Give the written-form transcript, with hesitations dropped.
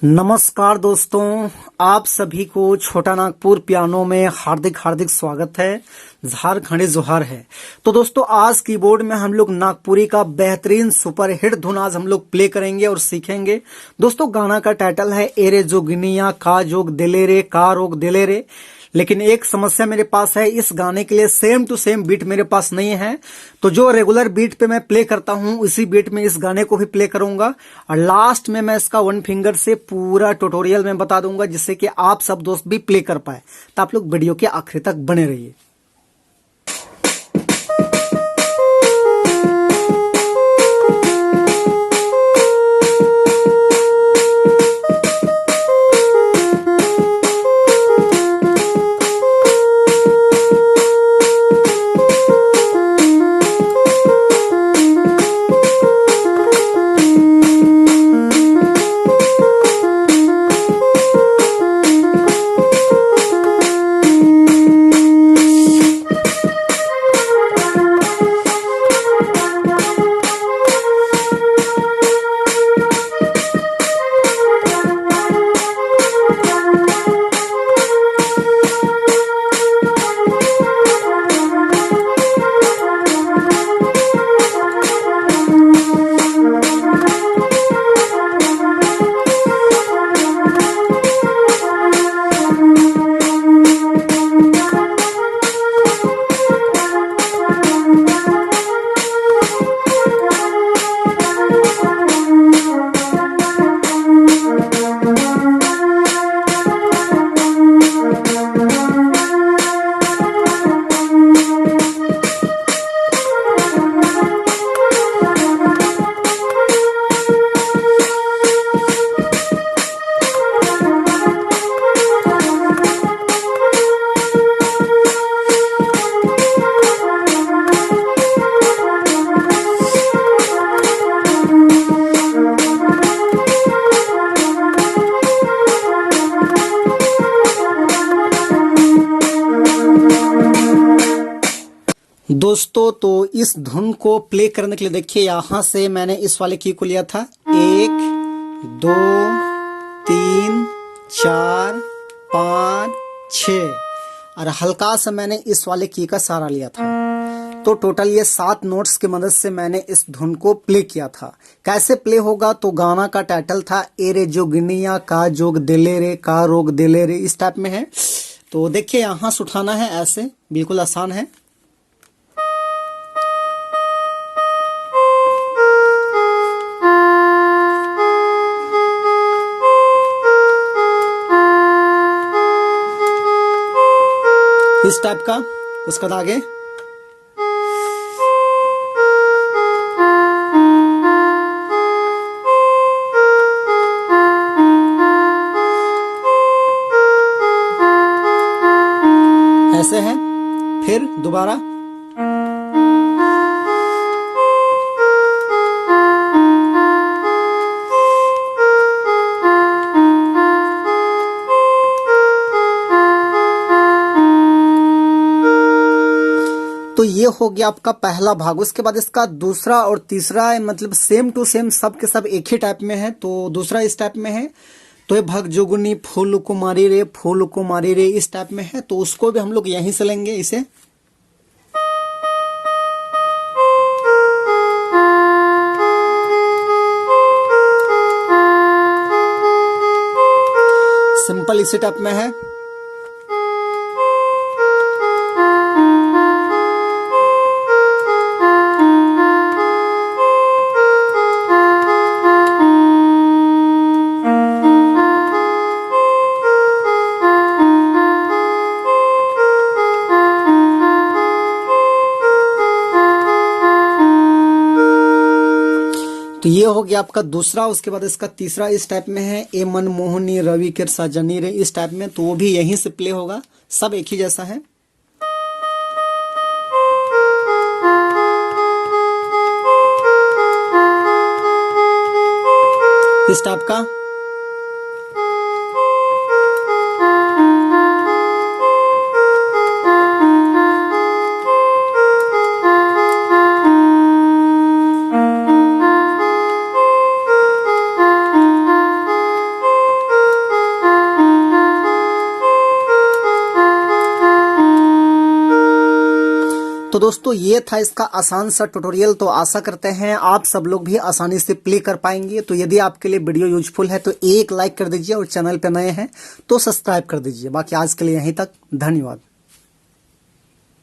नमस्कार दोस्तों, आप सभी को छोटा नागपुर पियानो में हार्दिक हार्दिक स्वागत है। झारखंडी जोहार है। तो दोस्तों, आज कीबोर्ड में हम लोग नागपुरी का बेहतरीन सुपर हिट धुन आज हम लोग प्ले करेंगे और सीखेंगे। दोस्तों, गाना का टाइटल है एरे जोगिनिया का जोग दिले रे का रोग दिले रे। लेकिन एक समस्या मेरे पास है, इस गाने के लिए सेम टू सेम बीट मेरे पास नहीं है। तो जो रेगुलर बीट पे मैं प्ले करता हूं उसी बीट में इस गाने को भी प्ले करूंगा और लास्ट में मैं इसका वन फिंगर से पूरा ट्यूटोरियल में बता दूंगा, जिससे कि आप सब दोस्त भी प्ले कर पाए। तो आप लोग वीडियो के आखिर तक बने रहिए। दोस्तों, तो इस धुन को प्ले करने के लिए देखिए, यहां से मैंने इस वाले की को लिया था 1 2 3 4 5 6 और हल्का सा मैंने इस वाले की का सहारा लिया था। तो टोटल ये 7 नोट्स की मदद से मैंने इस धुन को प्ले किया था। कैसे प्ले होगा, तो गाना का टाइटल था एरे जोगिनिया का जोग दिले रे का रोग दिले रे, इस टाइप में है। तो देखिए, यहां से उठाना है, ऐसे बिल्कुल आसान है। इस टाइप का, उसके बाद आगे ऐसे है, फिर दोबारा तो ये हो गया आपका पहला भाग। उसके बाद इसका दूसरा और तीसरा मतलब सेम टू सेम सब के सब एक ही टाइप में है। तो दूसरा इस टाइप में है। तो ये भग जोगुनी फूल को मारी रे फूल को मारी रे, इस टाइप में है। तो उसको भी हम लोग यहीं से लेंगे, इसे सिंपल इसी टाइप में है। तो ये हो गया आपका दूसरा। उसके बाद इसका तीसरा इस टाइप में है, ए मन मोहनी रवि के सजनी रे, इस टाइप में। तो वो भी यहीं से प्ले होगा, सब एक ही जैसा है। इस टाइप का तो दोस्तों ये था इसका आसान सा ट्यूटोरियल। तो आशा करते हैं आप सब लोग भी आसानी से प्ले कर पाएंगे। तो यदि आपके लिए वीडियो यूजफुल है तो एक लाइक कर दीजिए और चैनल पे नए हैं तो सब्सक्राइब कर दीजिए। बाकी आज के लिए यहीं तक, धन्यवाद।